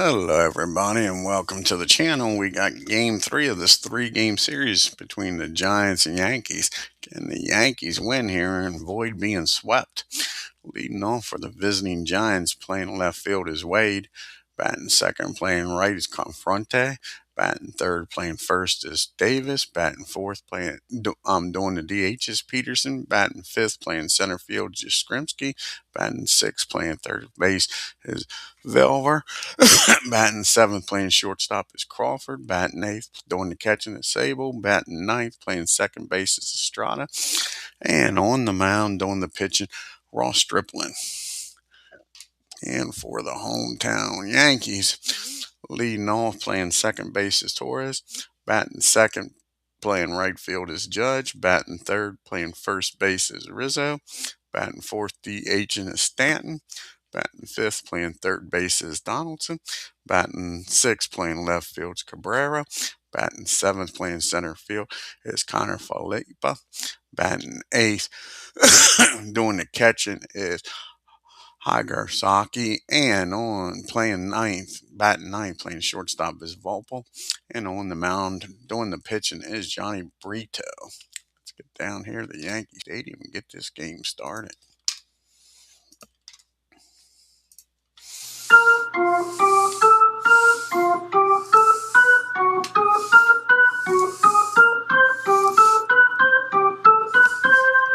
Hello, everybody, and welcome to the channel. We got game three of this three-game series between the Giants and Yankees. Can the Yankees win here and avoid being swept? Leading off for the visiting Giants, playing left field is Wade. Batting second, playing right is Confronte. Batting third, playing first is Davis. Batting fourth, doing the DH is Peterson. Batting fifth, playing center field is Skrimsky. Batting sixth, playing third base is Velver. Batting seventh, playing shortstop is Crawford. Batting eighth, doing the catching is Sable. Batting ninth, playing second base is Estrada. And on the mound, doing the pitching, Ross Stripling. And for the hometown Yankees, leading off, playing second base is Torres. Batting second, playing right field is Judge. Batting third, playing first base is Rizzo. Batting fourth, DH is Stanton. Batting fifth, playing third base is Donaldson. Batting sixth, playing left field is Cabrera. Batting seventh, playing center field is Connor Falepa. Batting eighth, doing the catching is Higarsaki. And on playing ninth, batting ninth, playing shortstop is Volpe. And on the mound, doing the pitching is Johnny Brito. Let's get down here to the Yankee Stadium and get this game started.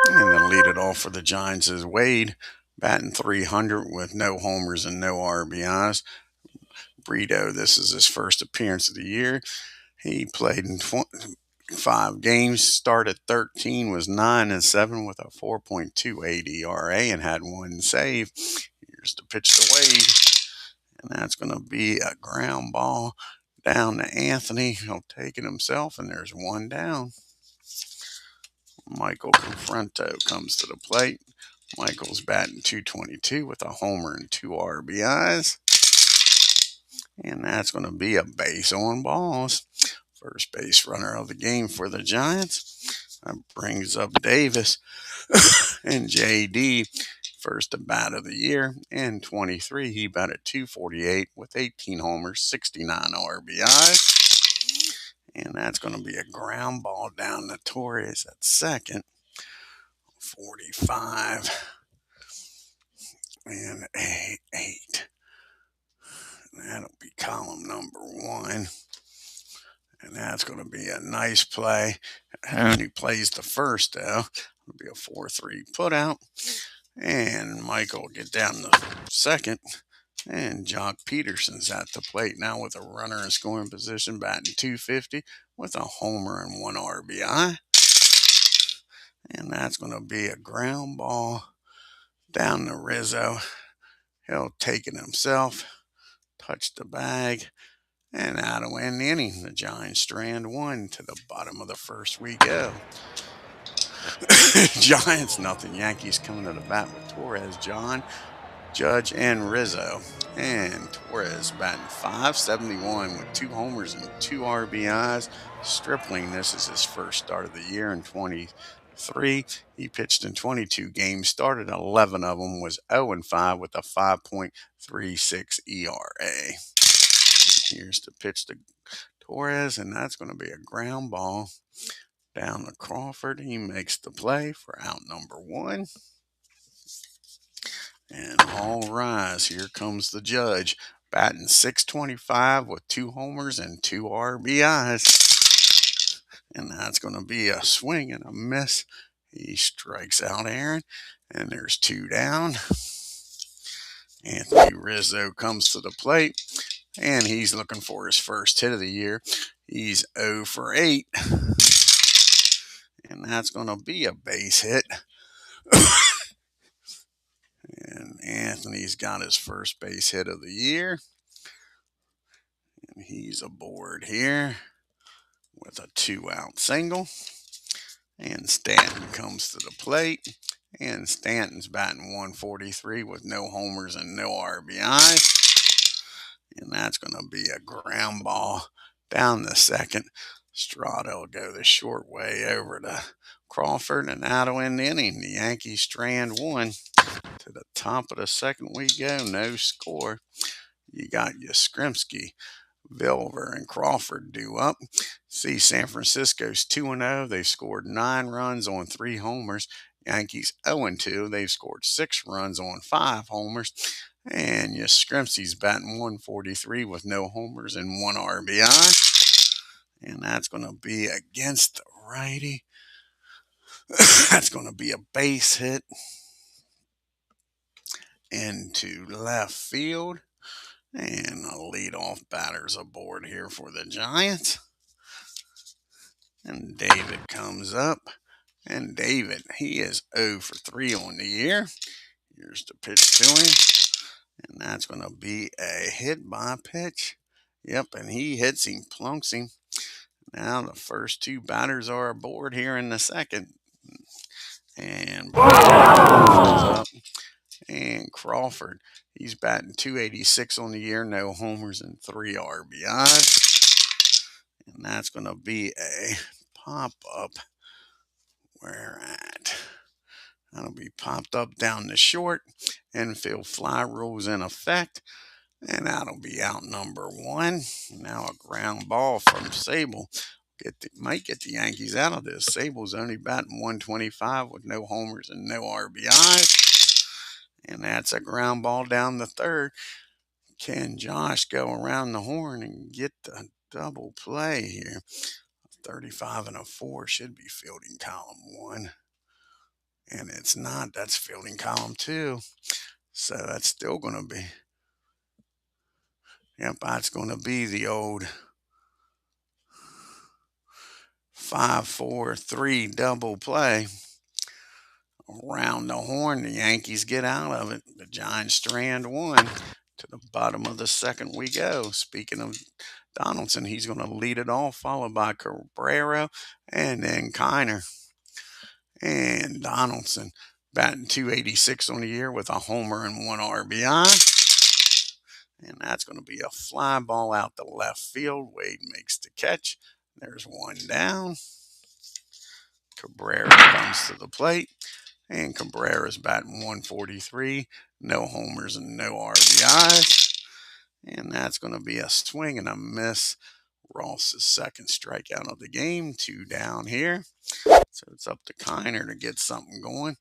And then lead it off for the Giants is Wade, batting 300 with no homers and no RBIs. Brito, this is his first appearance of the year. He played in 5 games, started 13, was 9-7 with a 4.28 ERA and had one save. Here's the pitch to Wade, and that's going to be a ground ball down to Anthony. He'll take it himself, and there's one down. Michael Confronto comes to the plate. Michael's batting .222 with a homer and 2 RBIs. And that's going to be a base on balls. First base runner of the game for the Giants. That brings up Davis and JD. First at bat of the year. In 23, he batted .248 with 18 homers, 69 RBIs. And that's going to be a ground ball down to Torres at second. 45 and 8. That'll be column number 1. And that's going to be a nice play. And he plays the first, though. It'll be a 4-3 putout. And Michael will get down to second. And Jock Peterson's at the plate now with a runner in scoring position, batting .250 with a homer and 1 RBI. And that's going to be a ground ball down to Rizzo. He'll take it himself, touch the bag, and out of an inning. The Giants strand 1 to the bottom of the first we go. Giants nothing. Yankees coming to the bat with Torres, John, Judge, and Rizzo. And Torres batting .571 with 2 homers and 2 RBIs. Stripling, this is his first start of the year in 23. He pitched in 22 games, started 11 of them, was 0-5 with a 5.36 ERA. Here's the pitch to Torres, and that's going to be a ground ball down to Crawford. He makes the play for out number 1. And all rise. Here comes the Judge, batting .625 with 2 homers and 2 RBIs. And that's going to be a swing and a miss. He strikes out Aaron, and there's 2 down. Anthony Rizzo comes to the plate, and he's looking for his first hit of the year. He's 0 for 8. And that's going to be a base hit. And Anthony's got his first base hit of the year. And he's aboard here with a 2-out single. And Stanton comes to the plate. And Stanton's batting .143 with no homers and no RBIs. And that's going to be a ground ball down the second. Estrada will go the short way over to Crawford, and out of an inning. The Yankees strand 1. To the top of the second we go, no score. You got Yastrzemski, Vilver, and Crawford due up. See, San Francisco's 2-0. They've scored 9 runs on 3 homers. Yankees 0-2. They've scored 6 runs on 5 homers. And Yastrzemski's batting 143 with no homers and 1 RBI. And that's going to be against the righty. That's going to be a base hit into left field. And the leadoff batter's aboard here for the Giants. And David comes up. And David, he is 0 for 3 on the year. Here's the pitch to him. And that's going to be a hit by pitch. Yep, and he hits him, plunks him. Now the first 2 batters are aboard here in the second. And up. And Crawford, he's batting 286 on the year, no homers and 3 RBIs. And that's going to be a pop-up. Where at? That'll be popped up down the short. Infield fly rule's in effect. And that'll be out number 1. Now a ground ball from Sable. Might get the Yankees out of this. Sable's only batting 125 with no homers and no RBIs. And that's a ground ball down the third. Can Josh go around the horn and get the double play here? 35 and a 4 should be fielding column 1. And it's not. That's fielding column 2. So that's still going to be. Yep, that's going to be the old 5-4-3 double play. Around the horn, the Yankees get out of it. The Giants strand 1. To the bottom of the second we go. Speaking of Donaldson, he's going to lead it off, followed by Cabrera and then Kiner. And Donaldson batting 286 on the year with a homer and 1 RBI. And that's going to be a fly ball out to left field. Wade makes the catch. There's 1 down. Cabrera comes to the plate. And Cabrera's batting 143. No homers and no RBIs. And that's going to be a swing and a miss. Ross's second strikeout of the game. 2 down here. So it's up to Kiner to get something going.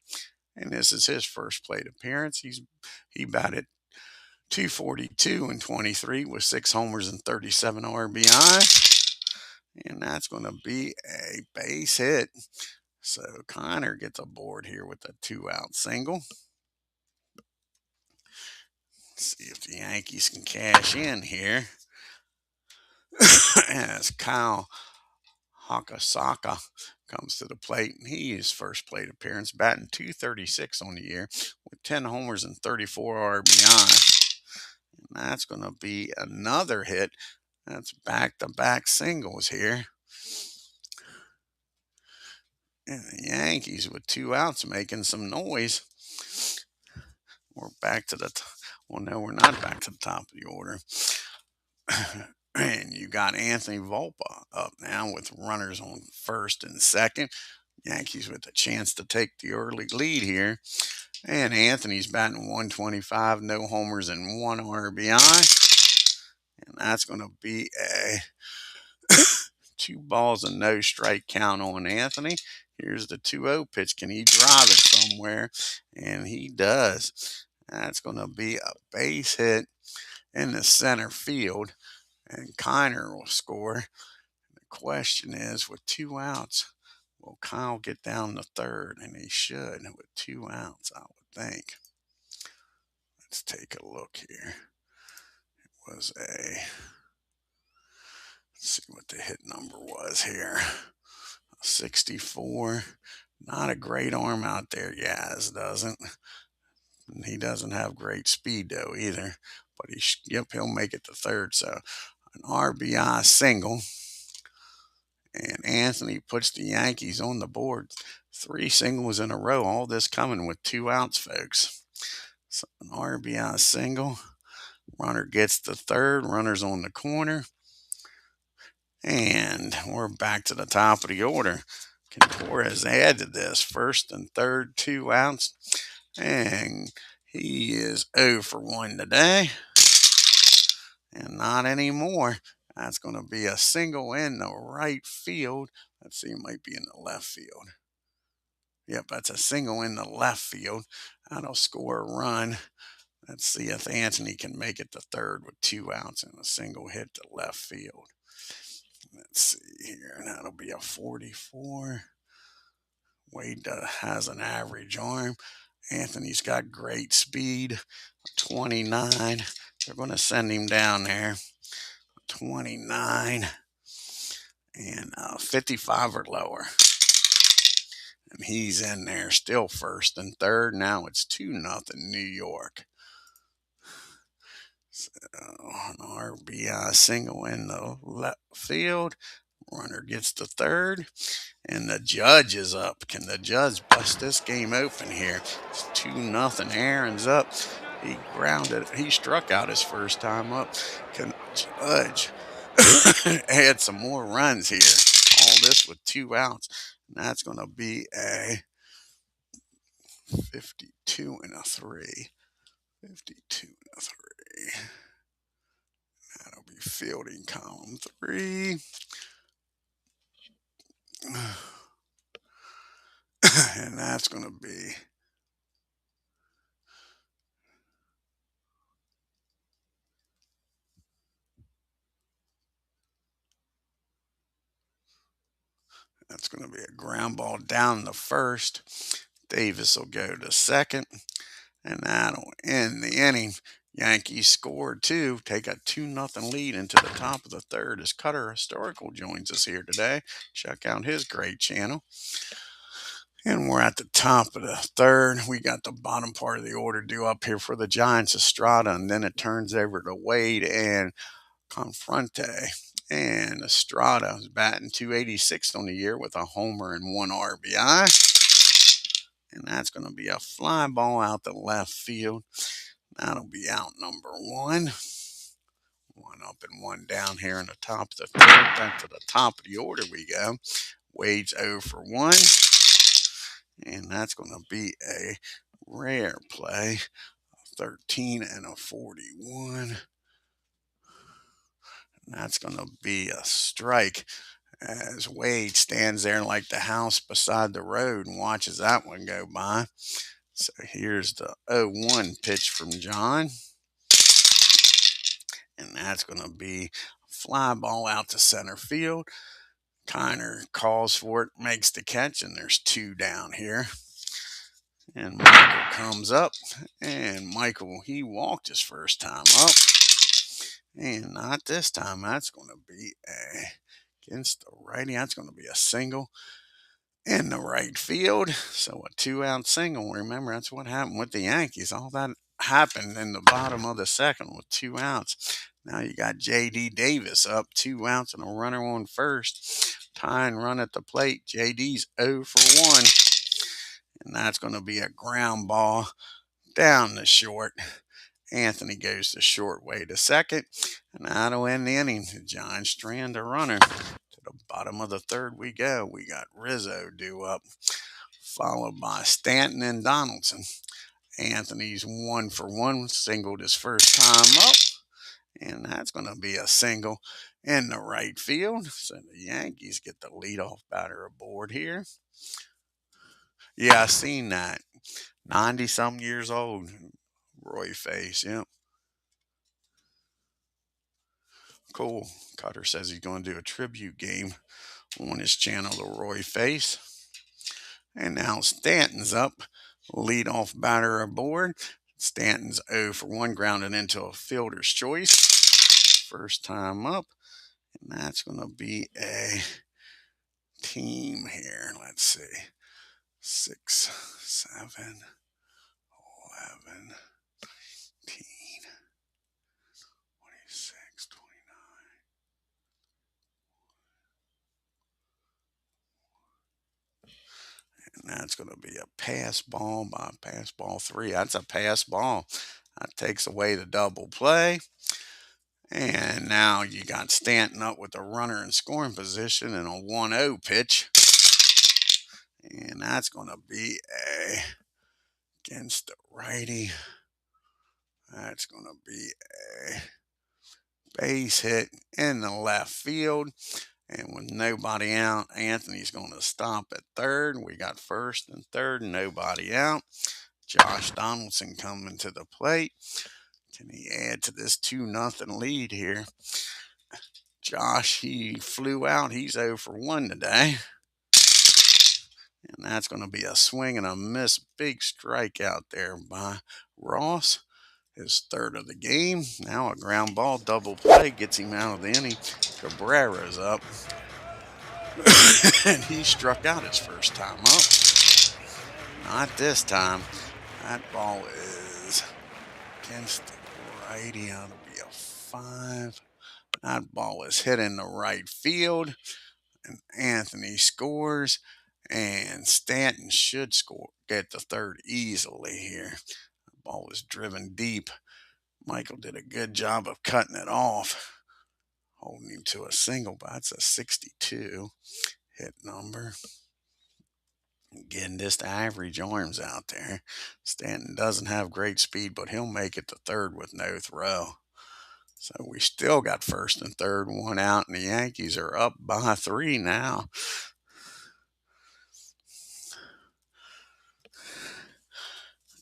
And this is his first plate appearance. He batted 242 and 23 with 6 homers and 37 RBI. And that's going to be a base hit. So Kiner gets aboard here with a 2-out single. Let's see if the Yankees can cash in here. As Kyle Hakasaka comes to the plate. And his first plate appearance, batting 236 on the year with 10 homers and 34 RBI. And that's going to be another hit. That's back-to-back singles here. And the Yankees with 2 outs making some noise. We're back to the well, no, we're not back to the top of the order. And you got Anthony Volpe up now with runners on first and second. Yankees with a chance to take the early lead here. And Anthony's batting 125, no homers and 1 RBI. And that's going to be a 2 balls and no strike count on Anthony. Here's the 2-0 pitch. Can he drive it somewhere? And he does. That's going to be a base hit in the center field. And Kiner will score. The question is, with 2 outs, will Kyle get down the third? And he should with 2 outs, I would think. Let's take a look here. It was let's see what the hit number was here. 64. Not a great arm out there. Yaz doesn't. And he doesn't have great speed, though, either. But he'll make it to third. So an RBI single. And Anthony puts the Yankees on the board. 3 singles in a row. All this coming with 2 outs, folks. So an RBI single. Runner gets the third. Runner's on the corner. And we're back to the top of the order. Can Torres add to this? First and third, 2 outs. And he is 0 for 1 today. and not anymore. That's going to be a single in the right field. Let's see, it might be in the left field. Yep, that's a single in the left field. That'll score a run. Let's see if Anthony can make it to third with 2 outs and a single hit to left field. Let's see here. That'll be a 44. Wade has an average arm. Anthony's got great speed. 29. They're going to send him down there. 29 and 55 or lower. And he's in there still first and third. Now it's 2-0 New York. So an RBI single in the left field. Runner gets to third. And the judge is up. Can the judge bust this game open here? It's 2-0. Aaron's up. He grounded. He struck out his first time up. Can the judge add some more runs here? All this with 2 outs. And that's going to be a 52 and a 3. 52 and a 3. That'll be fielding column 3. And that's going to be a ground ball down the first. Davis will go to second, and that'll end the inning. Yankees scored 2, take a 2-0 lead into the top of the third as Cutter Historical joins us here today. Check out his great channel. And we're at the top of the third. We got the bottom part of the order due up here for the Giants, Estrada, and then it turns over to Wade and Confronte. And Estrada is batting 286 on the year with a homer and 1 RBI. And that's going to be a fly ball out the left field. That'll be out number 1. 1 up and 1 down here in the top of the third. Back to the top of the order we go. Wade's 0 for 1. And that's going to be a rare play. 13 and a 41. And that's going to be a strike as Wade stands there like the house beside the road and watches that one go by. So here's the 0-1 pitch from John. And that's going to be a fly ball out to center field. Kiner calls for it, makes the catch, and there's 2 down here. And Michael comes up, and Michael, he walked his first time up. And not this time. That's going to be against the righty. That's going to be a single in the right field. So a 2-out single. Remember, that's what happened with the Yankees. All that happened in the bottom of the second with 2 outs. Now you got J.D. Davis up 2 outs and a runner on first. Tying run at the plate. J.D.'s 0 for 1. And that's going to be a ground ball down the short. Anthony goes the short way to second. And that'll end the inning. The Giants strand a runner. To the bottom of the third we go. We got Rizzo due up, followed by Stanton and Donaldson. Anthony's 1 for 1, singled his first time up. And that's going to be a single in the right field. So the Yankees get the leadoff batter aboard here. Yeah, I seen that. 90-some years old. Roy Face, yep. Cool. Cutter says he's going to do a tribute game on his channel to Roy Face. And now Stanton's up. Leadoff batter aboard. Stanton's 0 for 1, grounded into a fielder's choice. First time up. And that's going to be a team here. Let's see. 6, 7, 11, 18, 26, 29. And that's going to be a pass ball by pass ball 3. That's a pass ball. That takes away the double play. And now you got Stanton up with a runner in scoring position and a 1-0 pitch. And that's going to be against the righty. That's going to be a Base hit in the left field. And with nobody out, Anthony's going to stop at third. We got first and third, nobody out. Josh Donaldson coming to the plate. Can he add to this 2-0 lead here? Josh, he flew out. He's 0 for 1 today. And that's going to be a swing and a miss. Big strikeout there by Ross. His third of the game. Now a ground ball double play gets him out of the inning. Cabrera's up. And he struck out his first time up. Not this time. That ball is against the righty. That'll be a 5. That ball is hit in the right field. And Anthony scores. And Stanton should get the third easily here. The ball was driven deep. Michael did a good job of cutting it off, holding him to a single, but that's a 62 hit number. Getting this to average arms out there. Stanton doesn't have great speed, but he'll make it to third with no throw. So we still got first and third, 1 out, and the Yankees are up by 3 now.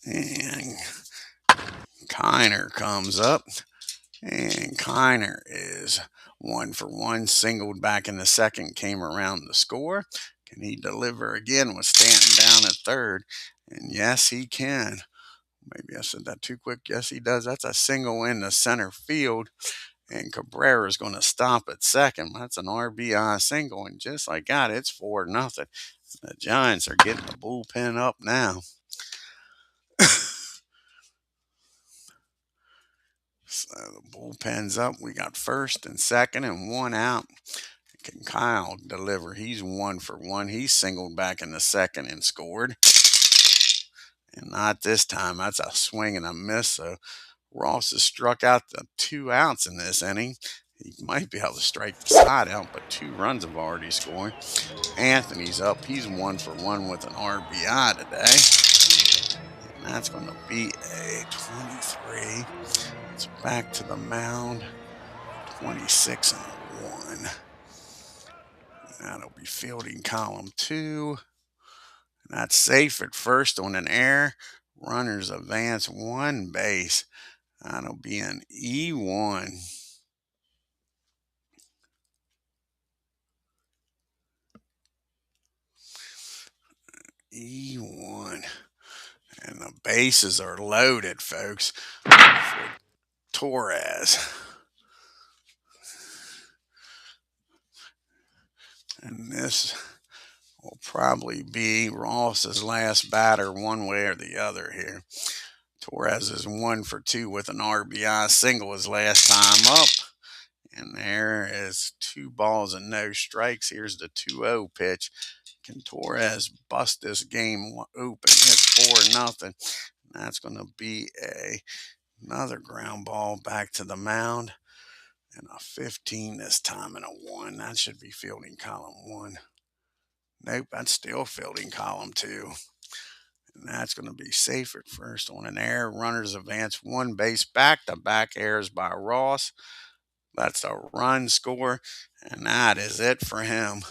And Kiner comes up, and Kiner is 1 for 1, singled back in the second, came around to score. Can he deliver again with Stanton down at third? And yes, he can. Maybe I said that too quick. Yes, he does. That's a single in the center field. And Cabrera is going to stop at second. That's an RBI single. And just like that, it's 4-0. The Giants are getting the bullpen up now. So the bullpen's up. We got first and second and 1 out. Can Kyle deliver? He's 1 for 1. He singled back in the second and scored. And not this time. That's a swing and a miss. So Ross has struck out the 2 outs in this inning. He might be able to strike the side out, but 2 runs have already scored. Anthony's up. He's 1 for 1 with an RBI today. And that's going to be a 23. It's back to the mound. 26 and 1. That'll be fielding column 2. And that's safe at first on an error. Runners advance 1 base. That'll be an E1. E1. And the bases are loaded, folks, for Torres. And this will probably be Ross's last batter one way or the other here. Torres is 1 for 2 with an RBI single his last time up. And there is 2 balls and no strikes. Here's the 2-0 pitch. Can Torres bust this game open? It's 4-0. That's going to be another ground ball back to the mound. And a 15 this time and a 1. That should be fielding column 1. Nope, that's still fielding column 2. And that's going to be safe at first on an error. Runners advance 1 base back-to-back errors by Ross. That's a run score, and that is it for him.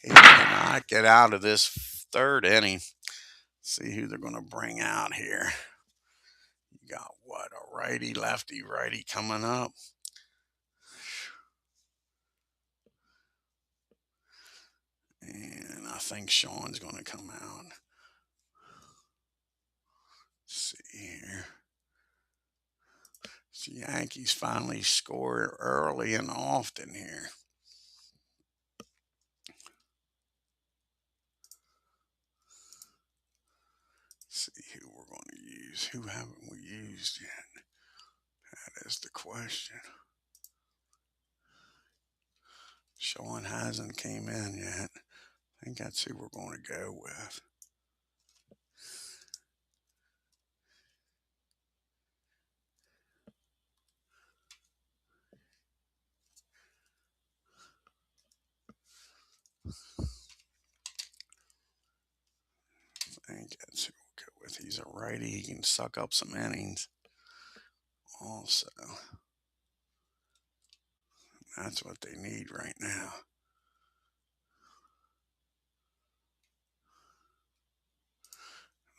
He cannot get out of this third inning. See who they're going to bring out here. You got what? A righty, lefty, righty coming up. And I think Sean's going to come out. Let's see here. The Yankees finally score early and often here. Let's see who we're going to use. Who haven't we used yet? That is the question. Sean hasn't came in yet. I think that's who we're going to go with. I think that's who we'll go with. He's a righty. He can suck up some innings also. That's what they need right now.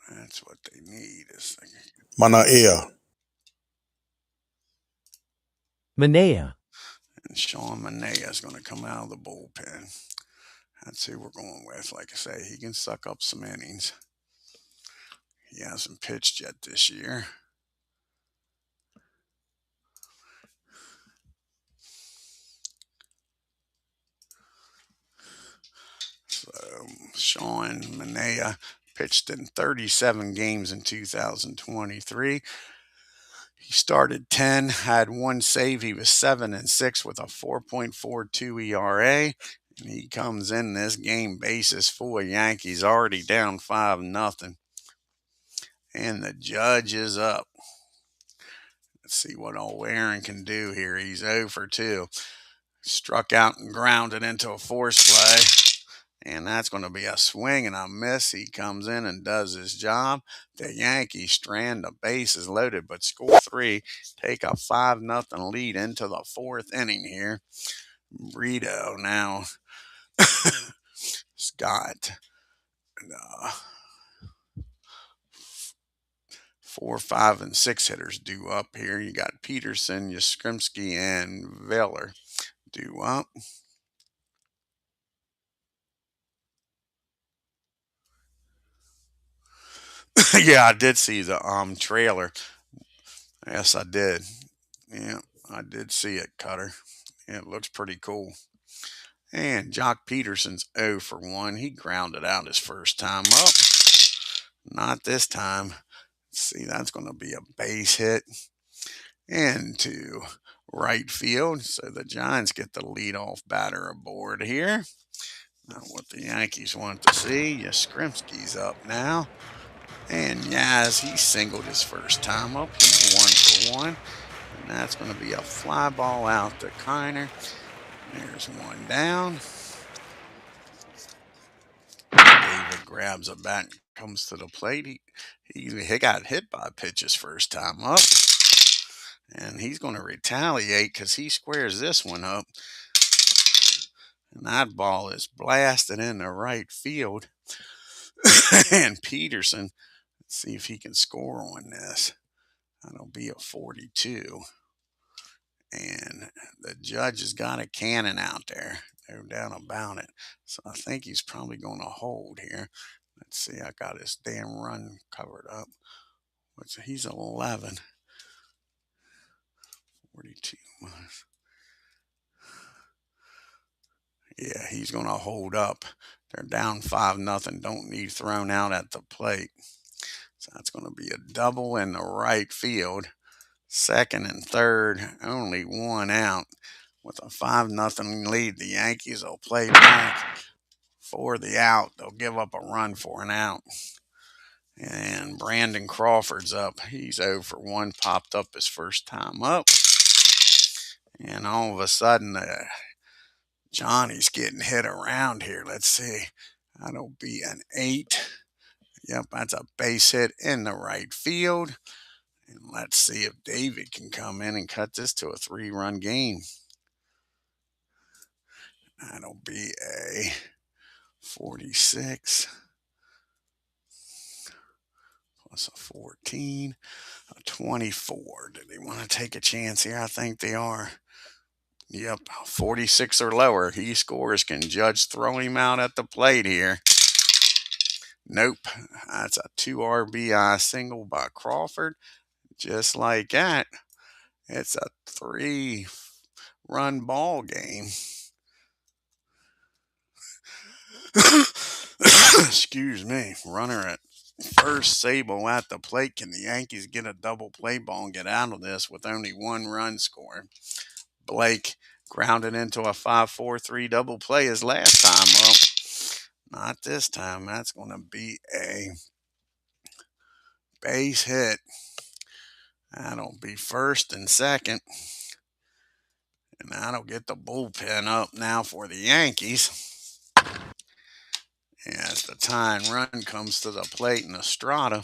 That's what they need is Mana Ea. Manea. and Sean Manaea is going to come out of the bullpen. That's who we're going with. Like I say, he can suck up some innings. He hasn't pitched yet this year. So Sean Manaea pitched in 37 games in 2023. He started 10, had one save. He was 7-6 with a 4.42 ERA. And he comes in this game bases full of Yankees already down 5-0. And the judge is up. Let's see what old Aaron can do here. He's 0 for 2. Struck out and grounded into a force play. And that's going to be a swing and a miss. He comes in and does his job. The Yankees strand the bases loaded, but score 3, take a 5-0 lead into the 4th inning here. BRITO now has got 4, 5, and 6 hitters due up here. You got Peterson, Yastrzemski, and Veller due up. Yeah, I did see the trailer. Yes, I did. Yeah, I did see it, Cutter. It looks pretty cool. And Jock Peterson's 0 for 1. He grounded out his first time up. Not this time. Let's see, that's going to be a base hit into right field. So the Giants get the leadoff batter aboard here. Not what the Yankees want to see. Yastrzemski's up now. And Yaz, he singled his first time up. He's 1 for 1. And that's going to be a fly ball out to Kiner. There's one down. David grabs a bat, comes to the plate. He got hit by a pitch his first time up. And he's going to retaliate because he squares this one up. And that ball is blasted into right field. And Peterson, let's see if he can score on this. That'll be a 42. And the judge has got a cannon out there. No doubt about it. So I think he's probably going to hold here. Let's see. I got his damn run covered up. He's 11. 42. Yeah, he's going to hold up. They're down 5-0. Don't need thrown out at the plate. So that's going to be a double in the right field. Second and third, only one out. With a 5-0 lead, the Yankees will play back for the out. They'll give up a run for an out. And Brandon Crawford's up. He's 0 for 1, popped up his first time up. And all of a sudden, JHONY's getting hit around here. Let's see. That'll be an 8. Yep, that's a base hit in the right field. And let's see if David can come in and cut this to a 3-run game. That'll be a 46 plus a 14, a 24. Do they want to take a chance here? I think they are. Yep, 46 or lower. He scores. Can Judge throw him out at the plate here? Nope. That's a 2 RBI single by Crawford. Just like that, it's a 3-run ball game. Excuse me. Runner at first, Sable at the plate. Can the Yankees get a double play ball and get out of this with only 1 run scored? Blake grounded into a 5-4-3 double play his last time up. Not this time. That's going to be a base hit. That'll be first and second. And that'll get the bullpen up now for the Yankees. As the tying run comes to the plate, and Estrada,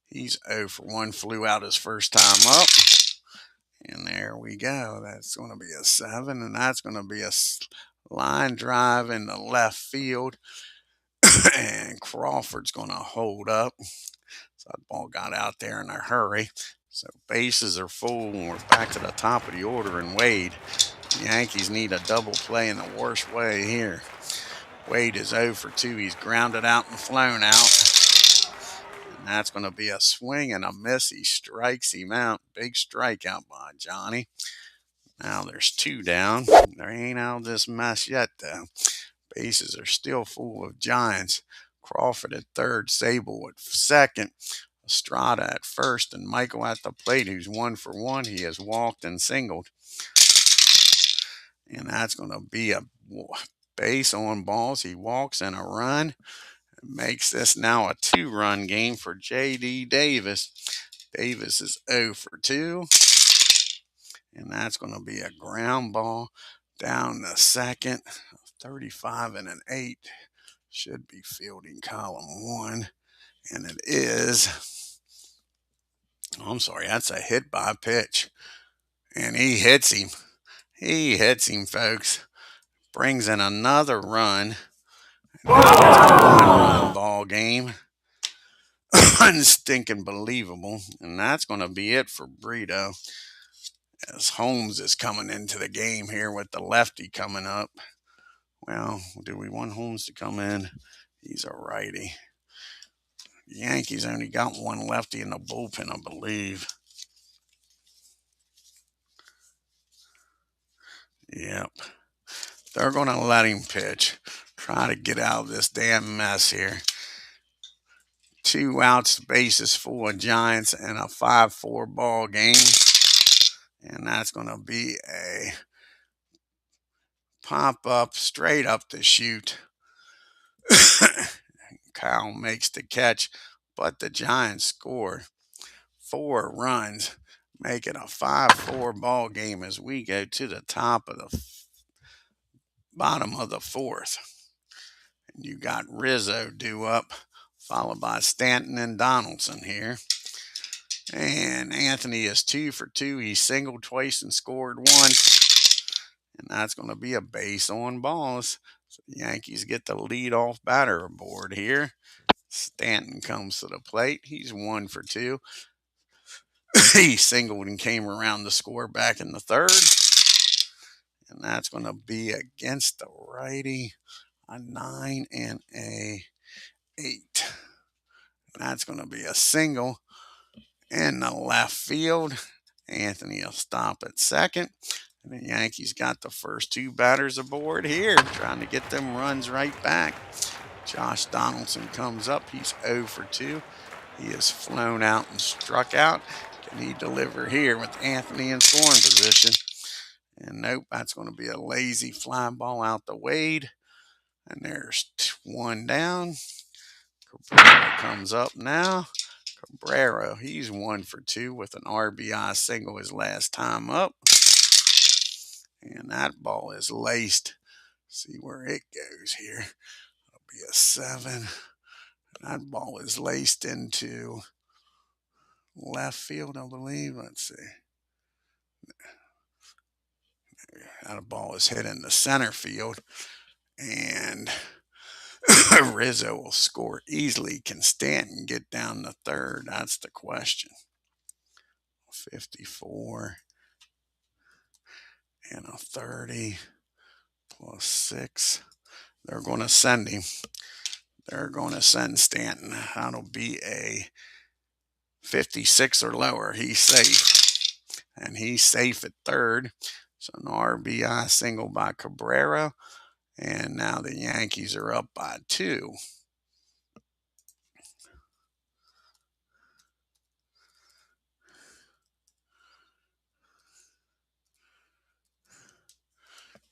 he's 0 for 1, flew out his first time up. And there we we go. That's going to be a 7, and that's going to be a line drive in the left field. And Crawford's going to hold up. So that ball got out there in a hurry. So bases are full, and we're back to the top of the order. And Wade, the Yankees need a double play in the worst way here. Wade is 0 for 2. He's grounded out and flown out. And that's going to be a swing and a miss. He strikes him out. Big strikeout by Johnny. Now there's 2 down. There ain't out of this mess yet, though. Bases are still full of Giants. Crawford at third, Sable at second, Estrada at first, and Michael at the plate, who's 1 for 1. He has walked and singled. And that's going to be a base on balls. He walks and a run. It makes this now a 2-run game for J.D. Davis. Davis is 0 for 2. And that's going to be a ground ball down the second. 35 and an 8. Should be fielding column 1. And it is. I'm sorry, that's a hit by pitch. And he hits him. He hits him, folks. Brings in another run. Now it's a 1-run ball game. Unstinking believable. And that's going to be it for BRITO. As Holmes is coming into the game here with the lefty coming up. Well, do we want Holmes to come in? He's a righty. The Yankees only got 1 lefty in the bullpen, I believe. Yep. They're going to let him pitch. Try to get out of this damn mess here. 2 outs, bases full of Giants, and a 5-4 ball game. And that's going to be a pop up straight up the chute. Kyle makes the catch, but the Giants score 4 runs, make it a 5-4 ball game as we go to the top of the bottom of the 4th. And you got Rizzo due up, followed by Stanton and Donaldson here. And Anthony is 2 for 2. He singled twice and scored once. And that's going to be a base on balls. So the Yankees get the leadoff batter aboard here. Stanton comes to the plate. He's 1 for 2. He singled and came around to score back in the 3rd. And that's going to be against the righty, a 9 and a 8. And that's going to be a single in the left field. Anthony will stop at second. And the Yankees got the first 2 batters aboard here, trying to get them runs right back. Josh Donaldson comes up. He's 0 for 2. He has flown out and struck out. Can he deliver here with Anthony in scoring position? And nope, that's going to be a lazy fly ball out the Wade. And there's 1 down. Cabrera comes up now. Cabrera, he's 1 for 2 with an RBI single his last time up. And that ball is laced. See where it goes here. It'll be a 7. That ball is laced into left field, I believe. Let's see. That ball is hit in the center field. And Rizzo will score easily. Can Stanton get down the 3rd? That's the question. 54 and a 30 plus 6. They're going to send him. They're going to send Stanton. That'll be a 56 or lower. He's safe. And he's safe at 3rd. So an RBI single by Cabrera. And now the Yankees are up by 2.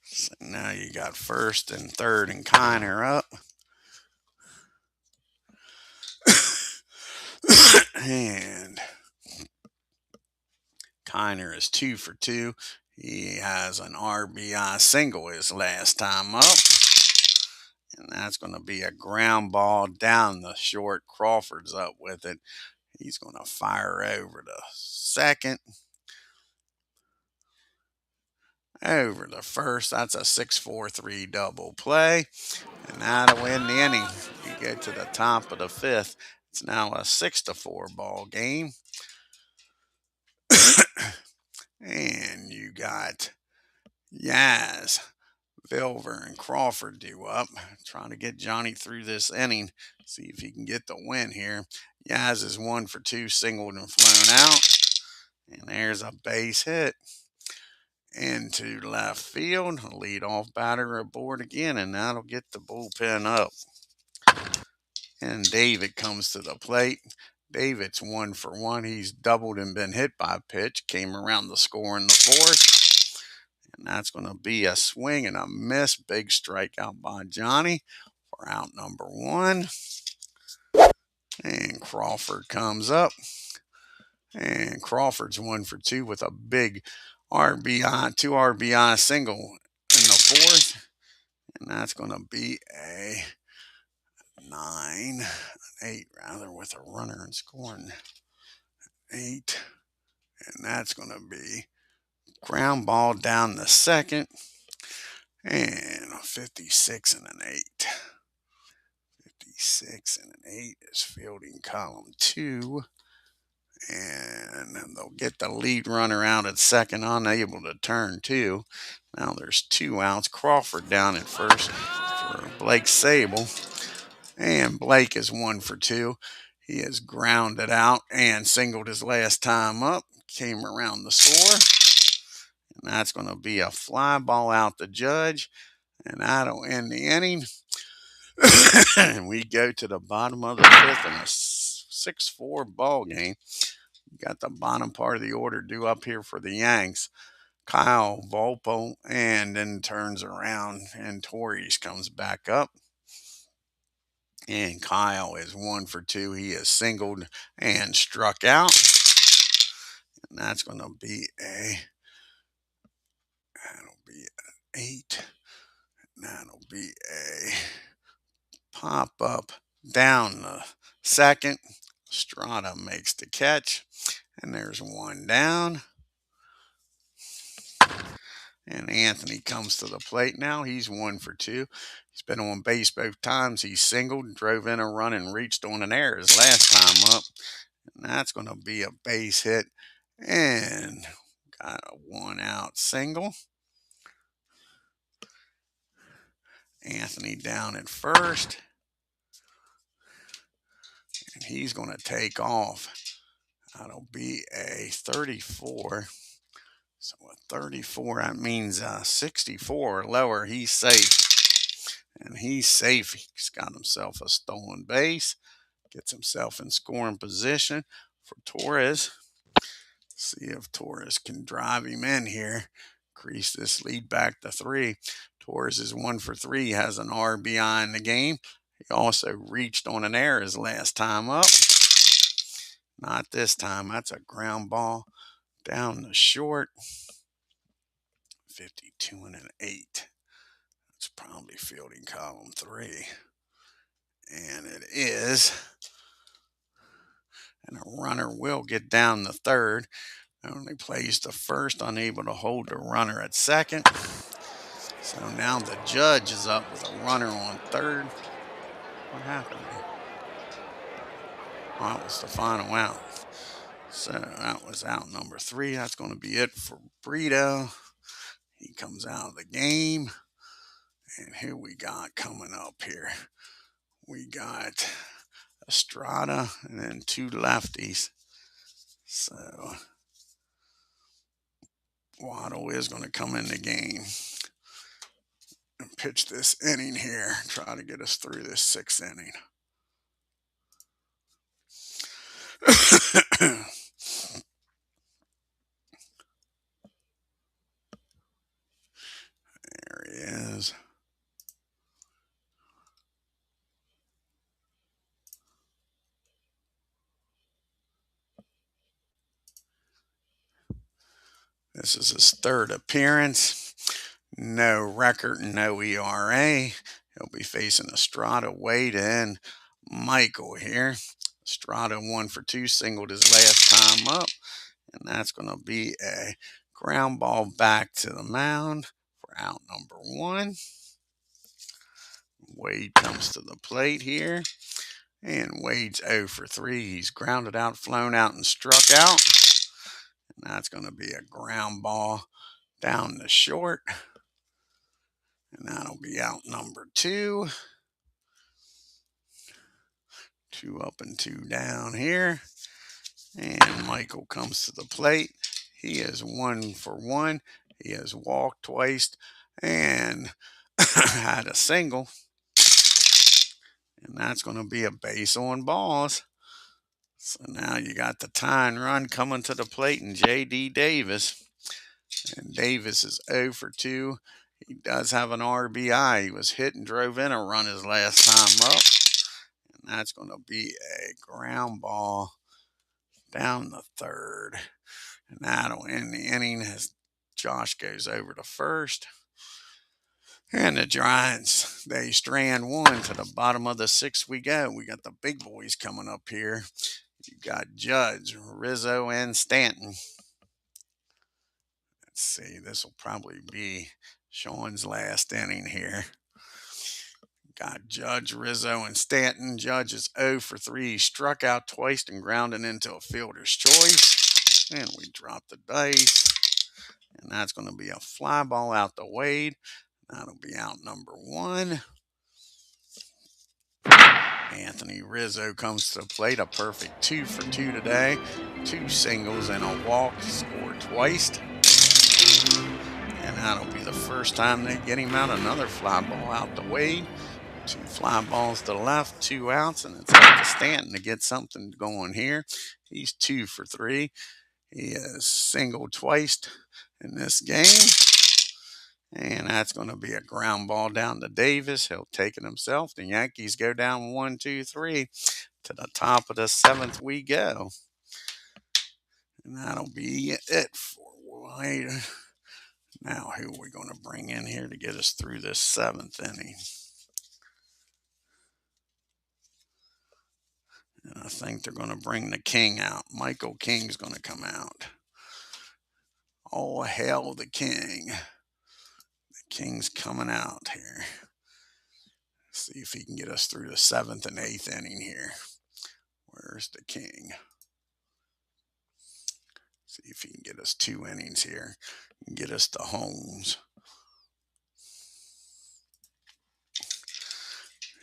So now you got 1st and 3rd and Kiner up. And Kiner is 2 for 2. He has an RBI single his last time up. And that's going to be a ground ball down the short. Crawford's up with it. He's going to fire over to second. over the first. That's a 6-4-3 double play. And that'll win the inning. We go to the top of the fifth. It's now a 6-4 ball game. And you got Yaz, Vilver, and Crawford due up, trying to get Johnny through this inning, see if he can get the win here. Yaz is 1 for 2, singled and flown out. And there's a base hit into left field. A leadoff batter aboard again, and that'll get the bullpen up. And David comes to the plate. David's 1 for 1. He's doubled and been hit by a pitch. Came around the score in the fourth. And that's going to be a swing and a miss. Big strikeout by Johnny for out number 1. And Crawford comes up. And Crawford's 1 for 2 with a big RBI, 2 RBI single in the fourth. And that's going to be a 8 rather, with a runner and scoring 8. And that's going to be ground ball down the second. And a 56 and an 8. 56 and an 8 is fielding column 2. And they'll get the lead runner out at second, unable to turn 2. Now there's 2 outs. Crawford down at first for Blake Sable. And Blake is 1 for 2. He has grounded out and singled his last time up. Came around the score. And that's going to be a fly ball out the judge. And that'll end the inning. And we go to the bottom of the fifth in a 6-4 ball game. Got the bottom part of the order due up here for the Yanks. Kyle Volpo, and then turns around and Torres comes back up. And Kyle is 1 for 2. He is singled and struck out. And that's going to be that'll be an 8. And that'll be a pop up down the second. Strada makes the catch. And there's 1 down. And Anthony comes to the plate now. He's 1 for 2. He's been on base both times. He singled, drove in a run, and reached on an error his last time up. And that's going to be a base hit. And got a 1 out single. Anthony down at first. And he's going to take off. That'll be a 34. So a 34, that means 64 or lower. He's safe. And he's safe. He's got himself a stolen base. Gets himself in scoring position for Torres. See if Torres can drive him in here. Increase this lead back to 3. Torres is 1 for 3. Has an RBI in the game. He also reached on an error his last time up. Not this time. That's a ground ball down the short. 52 and an 8. It's probably fielding column 3. And it is. And a runner will get down the third. Only plays the first, unable to hold the runner at second. So now the judge is up with a runner on third. What happened here? Well, that was the final out. So that was out number 3. That's going to be it for BRITO. He comes out of the game. And here we got coming up here. We got Estrada and then 2 lefties. So Waddle is going to come in the game and pitch this inning here. Try to get us through this 6th inning. There he is. This is his 3rd appearance. No record, no ERA. He'll be facing Estrada, Wade, and Michael here. Estrada 1 for 2, singled his last time up. And that's going to be a Ground ball back to the mound for out number 1. Wade comes to the plate here. And Wade's 0 for 3. He's grounded out, flown out, and struck out. And that's going to be a ground ball down the short. And that'll be out number 2. 2 up and 2 down here. And Michael comes to the plate. He is 1 for 1. He has walked twice and had a single. And that's going to be a base on balls. So now you got the tying run coming to the plate and J.D. Davis. And Davis is 0 for 2. He does have an RBI. He was hit and drove in a run his last time up. And that's going to be a ground ball down the third. And that'll end the inning as Josh goes over to first. And the Giants, they strand 1 to the bottom of the 6th we go. We got the big boys coming up here. You got Judge, Rizzo, and Stanton. Let's see, this will probably be Sean's last inning here. Got Judge, Rizzo, and Stanton. Judge is 0 for 3. He struck out twice and grounded into a fielder's choice. And we drop the dice. And that's going to be a fly ball out to Wade. That'll be out number 1. Anthony Rizzo comes to the plate. A perfect 2 for 2 today. 2 singles and a walk. Scored twice. And that'll be the first time they get him out. Another fly ball out to Wade. 2 fly balls to the left, 2 outs, and it's up to Stanton to get something going here. He's 2 for 3. He has singled twice in this game. And that's going to be a ground ball down to Davis. He'll take it himself. The Yankees go down 1, 2, 3. To the top of the 7th we go. And that'll be it for Wade. Now, who are we going to bring in here to get us through this 7th inning? And I think they're going to bring the King out. Michael King's going to come out. Oh, hail the King. The King's coming out here. See if he can get us through the 7th and 8th inning here. Where's the King? See if he can get us 2 innings here and get us to Holmes.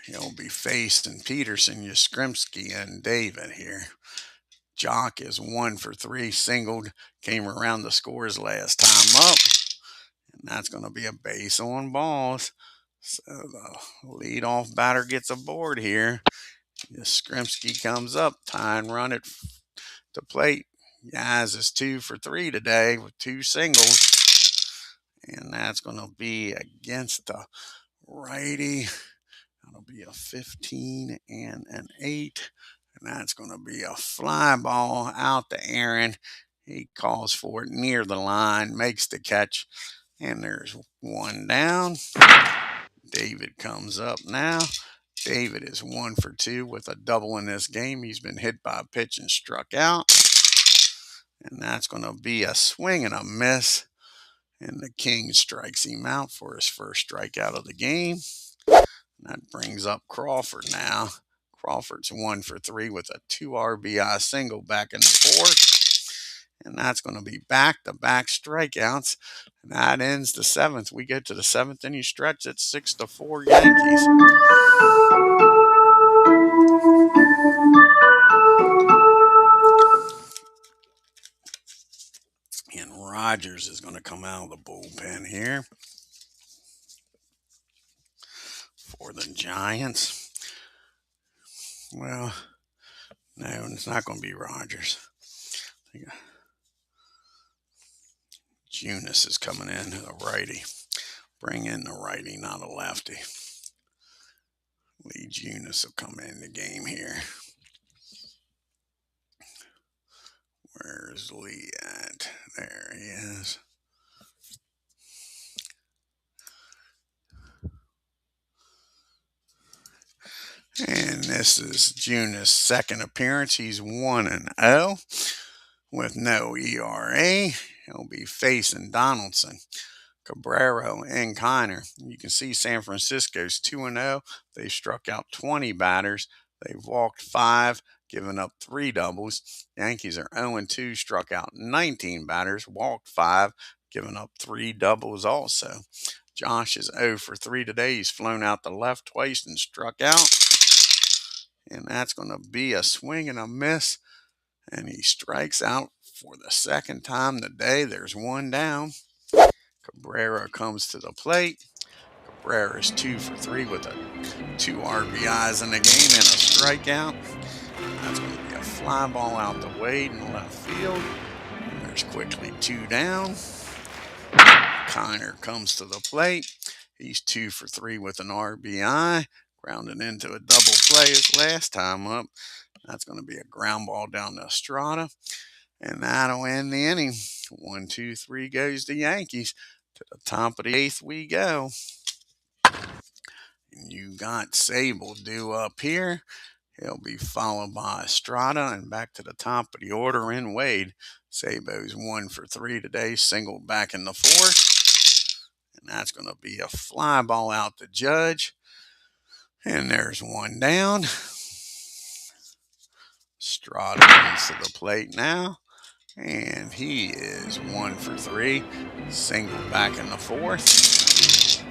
He'll be facing Peterson, Yastrzemski, and David here. Jock is 1 for 3, singled, came around the scores last time up. And that's going to be a base on balls. So the leadoff batter gets aboard here. Yastrzemski comes up, tying run at the plate. Yaz is 2 for 3 today with 2 singles. And that's going to be against the righty. That'll be a 15 and an 8. And that's going to be a fly ball out to Aaron. He calls for it near the line, makes the catch. And there's 1 down. David comes up now. David is 1 for 2 with a double in this game. He's been hit by a pitch and struck out. And that's going to be a swing and a miss. And the King strikes him out for his first strikeout of the game. That brings up Crawford now. Crawford's 1 for 3 with a 2 RBI single back in the 4th. And that's going to be back-to-back strikeouts. And that ends the 7th. We get to the 7th inning stretch at 6-4 Yankees. And Rogers is going to come out of the bullpen here for the Giants. Well, no, it's not going to be Rogers. Junis is coming in, the righty. Bring in the righty, not a lefty. Lee Junis will come in the game here. Where's Lee at? There he is. And this is Junis' second appearance. He's 1-0 with no ERA. He'll be facing Donaldson, Cabrera, and Kiner. You can see San Francisco's 2-0. They struck out 20 batters. They've walked 5, given up 3 doubles. Yankees are 0-2, struck out 19 batters, walked 5, given up 3 doubles also. Josh is 0 for 3 today. He's flown out the left twice and struck out. And that's going to be a swing and a miss. And he strikes out for the second time today. There's 1 down. Cabrera comes to the plate. Cabrera is 2 for 3 with 2 RBIs in the game and a strikeout. That's going to be a fly ball out to Wade in left field. And there's quickly 2 down. Kiner comes to the plate. He's 2 for 3 with an RBI. Grounded into a double play his last time up. That's going to be a ground ball down to Estrada. And that'll end the inning. 1, 2, 3 goes the Yankees. To the top of the 8th we go. And you got Sable due up here. He'll be followed by Estrada and back to the top of the order in Wade. Sabo's 1 for 3 today, single back in the 4th. And that's going to be a fly ball out to Judge. And there's 1 down. Estrada comes to the plate now. And he is 1 for 3, single back in the 4th.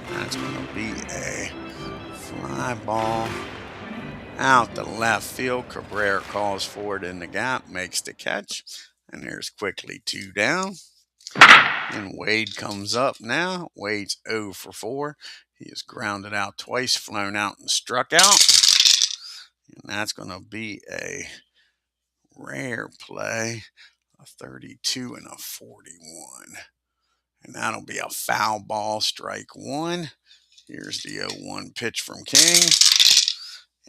That's going to be a fly ball out the left field. Cabrera calls for it in the gap, makes the catch, and there's quickly 2 down. And Wade comes up now. Wade's 0 for 4. He is grounded out twice, flown out, and struck out. And that's going to be a rare play, a 32 and a 41. And that'll be a foul ball, strike 1. Here's the 0-1 pitch from King.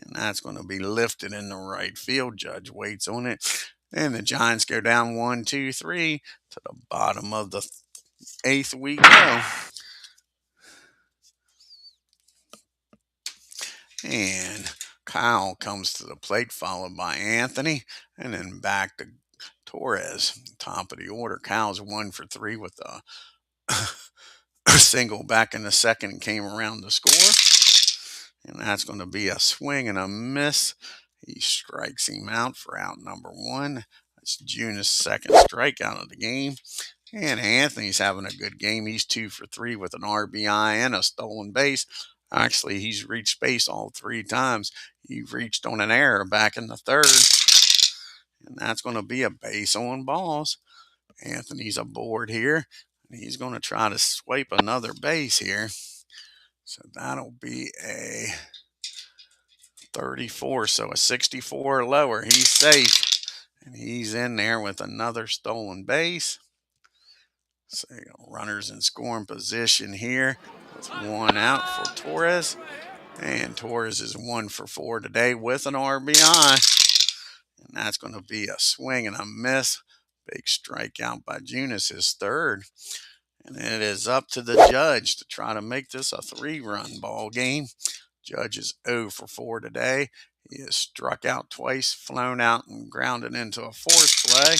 And that's going to be lifted in the right field. Judge waits on it. And the Giants go down 1, 2, 3 to the bottom of the 8th we go. And Kyle comes to the plate, followed by Anthony, and then back to Torres, top of the order. Kyle's 1 for 3 with a single back in the 2nd and came around to score. And that's going to be a swing and a miss. He strikes him out for out number 1. That's Junis' 2nd strikeout of the game. And Anthony's having a good game. He's 2 for 3 with an RBI and a stolen base. Actually, he's reached base all 3 times. He reached on an error back in the 3rd. And that's going to be a base on balls. Anthony's aboard here. And he's going to try to swipe another base here. So that'll be a 34. So a 64 or lower. He's safe. And he's in there with another stolen base. So runners in scoring position here with 1 out for Torres. And Torres is 1 for 4 today with an RBI. And that's going to be a swing and a miss. Big strikeout by Junis, his 3rd. And it is up to the Judge to try to make this a 3-run ball game. Judge is 0 for 4 today. He has struck out twice, flown out, and grounded into a 4th play.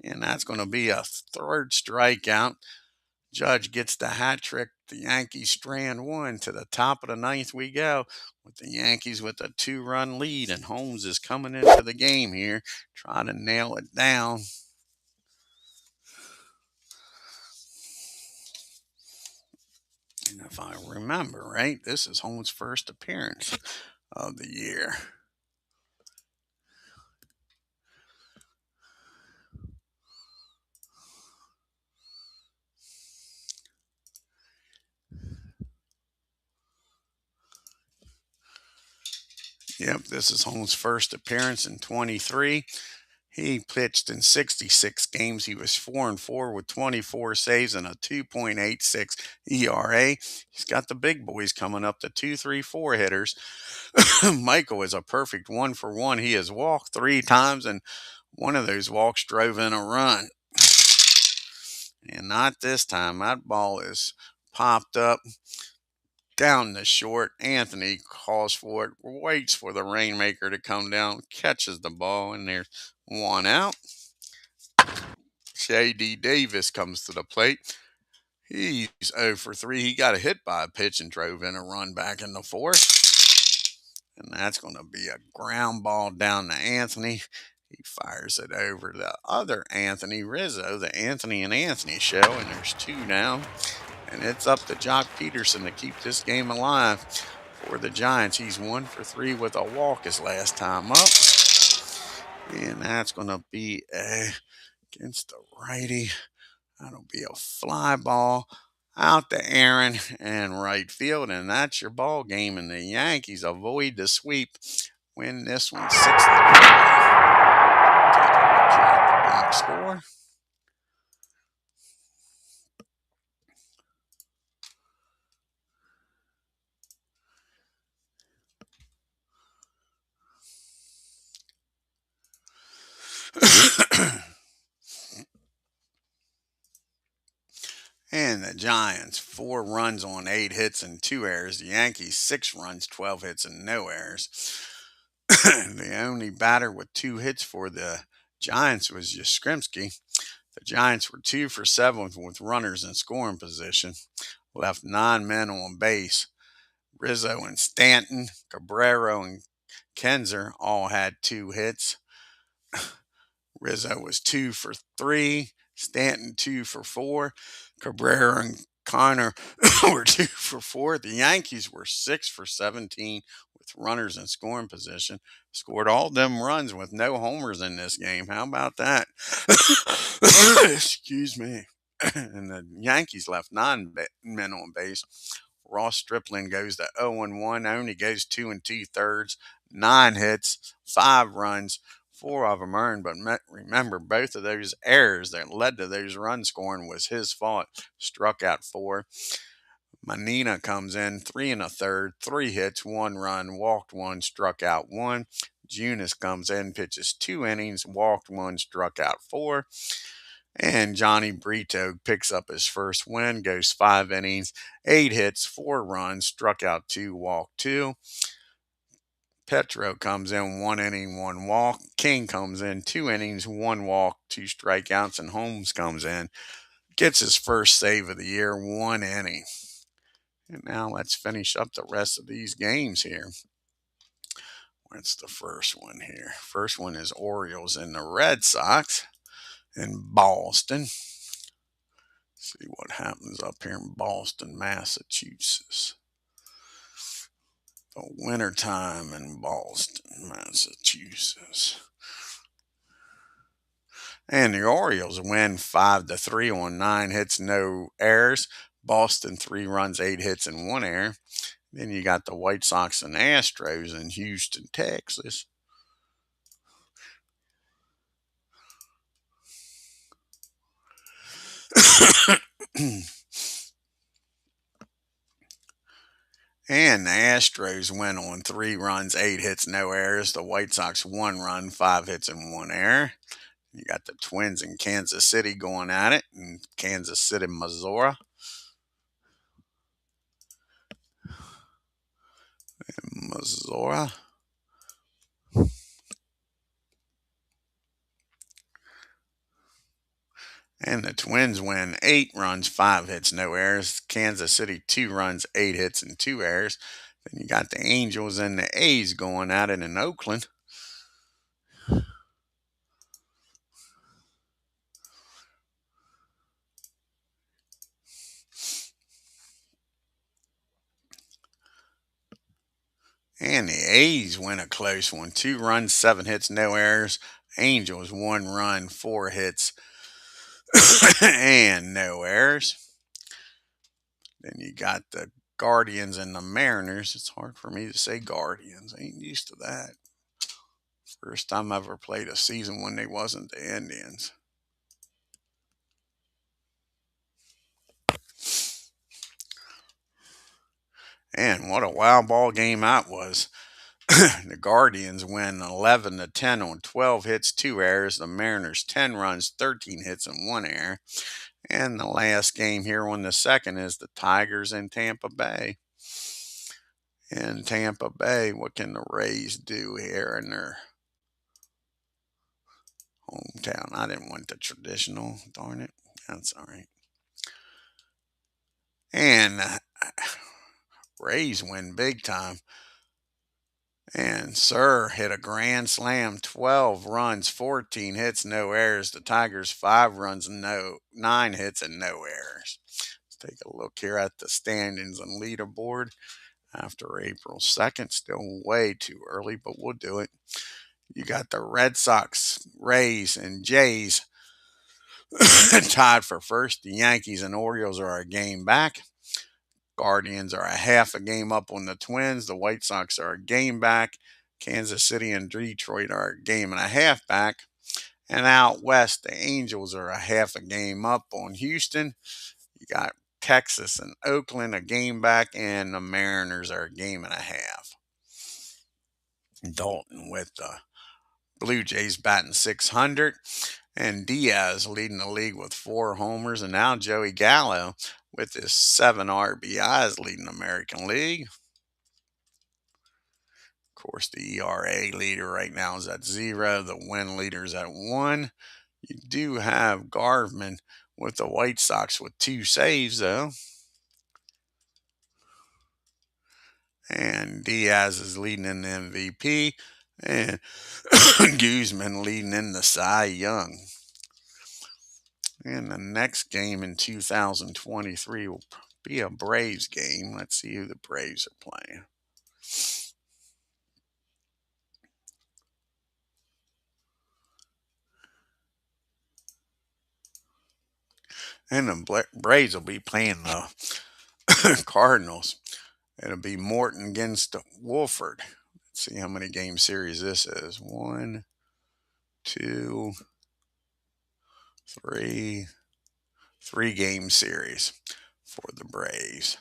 And that's going to be a 3rd strikeout. Judge gets the hat trick. The Yankees strand 1 to the top of the 9th we go with the Yankees with a 2-run lead. And Holmes is coming into the game here, trying to nail it down. And if I remember right, this is Holmes' first appearance of the year. Yep, this is Holmes' first appearance in 23. He pitched in 66 games. He was 4 and 4 with 24 saves and a 2.86 ERA. He's got the big boys coming up, the 2, 3, 4 hitters. Michael is a perfect 1 for 1. He has walked 3 times, and one of those walks drove in a run. And not this time. That ball is popped up down the short. Anthony calls for it, waits for the rainmaker to come down, catches the ball, and there's 1 out. J.D. Davis comes to the plate. He's 0 for 3. He got a hit by a pitch and drove in a run back in the fourth. And that's going to be a ground ball down to Anthony. He fires it over the other Anthony Rizzo, the Anthony and Anthony show, and there's two down. And it's up to Jock Peterson to keep this game alive for the Giants. He's 1 for 3 with a walk his last time up. And that's going to be against the righty. That'll be a fly ball out to Aaron and right field. And that's your ball game. And the Yankees avoid the sweep. Win this one 6-3. Take a look here at the box score. And the Giants, 4 runs on 8 hits and 2 errors. The Yankees, 6 runs, 12 hits and no errors. The only batter with 2 hits for the Giants was Yastrzemski. The Giants were 2 for 7 with runners in scoring position. Left 9 men on base. Rizzo and Stanton, Cabrera and Kenzer all had 2 hits. Rizzo was 2 for 3. Stanton 2 for 4. Cabrera and Connor were 2 for 4. The Yankees were 6 for 17 with runners in scoring position. Scored all them runs with no homers in this game. How about that? Excuse me. And the Yankees left 9 men on base. Ross Stripling goes to 0-1, only goes 2 2/3, 9 hits, 5 runs, 4 of them earned. But remember, both of those errors that led to those run scoring was his fault. Struck out 4. Manina comes in 3 1/3, 3 hits, 1 run, walked 1, struck out 1. Junis comes in, pitches 2 innings, walked 1, struck out 4. And Johnny Brito picks up his first win, goes 5 innings, 8 hits, 4 runs, struck out 2, walked 2. Petro comes in 1 inning, 1 walk. King comes in 2 innings, 1 walk, 2 strikeouts. And Holmes comes in, gets his first save of the year, 1 inning. And now let's finish up the rest of these games here. What's the first one here? First one is Orioles and the Red Sox in Boston. See what happens up here in Boston, Massachusetts. The wintertime in Boston, Massachusetts. And the Orioles win 5-3 on 9 hits, no errors. Boston 3 runs, 8 hits, and 1 error. Then you got the White Sox and Astros in Houston, Texas. And the Astros win on 3 runs, 8 hits, no errors. The White Sox 1 run, 5 hits, and 1 error. You got the Twins in Kansas City going at it in Kansas City, Missouri. Missouri. And the Twins win 8 runs, 5 hits, no errors. Kansas City 2 runs, 8 hits, and 2 errors. Then you got the Angels and the A's going at it in Oakland. And the A's win a close one. 2 runs, 7 hits, no errors. Angels 1 run, 4 hits, and no errors. Then you got the Guardians and the Mariners. It's hard for me to say Guardians. I ain't used to that. First time I ever played a season when they wasn't the Indians. And what a wild ball game that was. The Guardians win 11-10 on 12 hits, 2 errors. The Mariners 10 runs, 13 hits, and 1 error. And the last game here on the second is the Tigers in Tampa Bay. In Tampa Bay, what can the Rays do here in their Hometown. I didn't want the traditional. Darn it. That's all right. And Rays win big time. And Sir hit a grand slam, 12 runs, 14 hits, no errors. The Tigers 5 runs, 9 hits and no errors. Let's take a look here at the standings and leaderboard after April 2nd. Still way too early, but we'll do it. You got the Red Sox, Rays, and Jays tied for first. The Yankees and Orioles are a game back. Guardians are a half a game up on the Twins. The White Sox are a game back. Kansas City and Detroit are a game and a half back. And out west, the Angels are a half a game up on Houston. You got Texas and Oakland a game back, and the Mariners are a game and a half. Dalton with the Blue Jays batting 600, and Diaz leading the league with 4 homers, and now Joey Gallo with his 7 RBIs leading the American League. Of course, the ERA leader right now is at 0. The win leader is at 1. You do have Garvin with the White Sox with 2 saves, though. And Diaz is leading in the MVP. And Guzman leading in the Cy Young. And the next game in 2023 will be a Braves game. Let's see who the Braves are playing. And the Braves will be playing the Cardinals. It'll be Morton against Wolford. Let's see how many game series this is. 1, 2, 3. 3-game series for the Braves.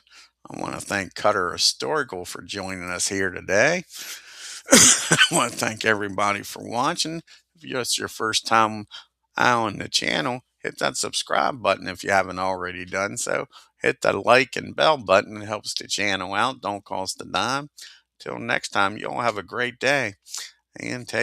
I want to thank Cutter Historical for joining us here today. I want to thank everybody for watching. If it's your first time on the channel, hit that subscribe button if you haven't already done so. Hit the like and bell button. It helps the channel out. Don't cost a dime. Till next time, you all have a great day and take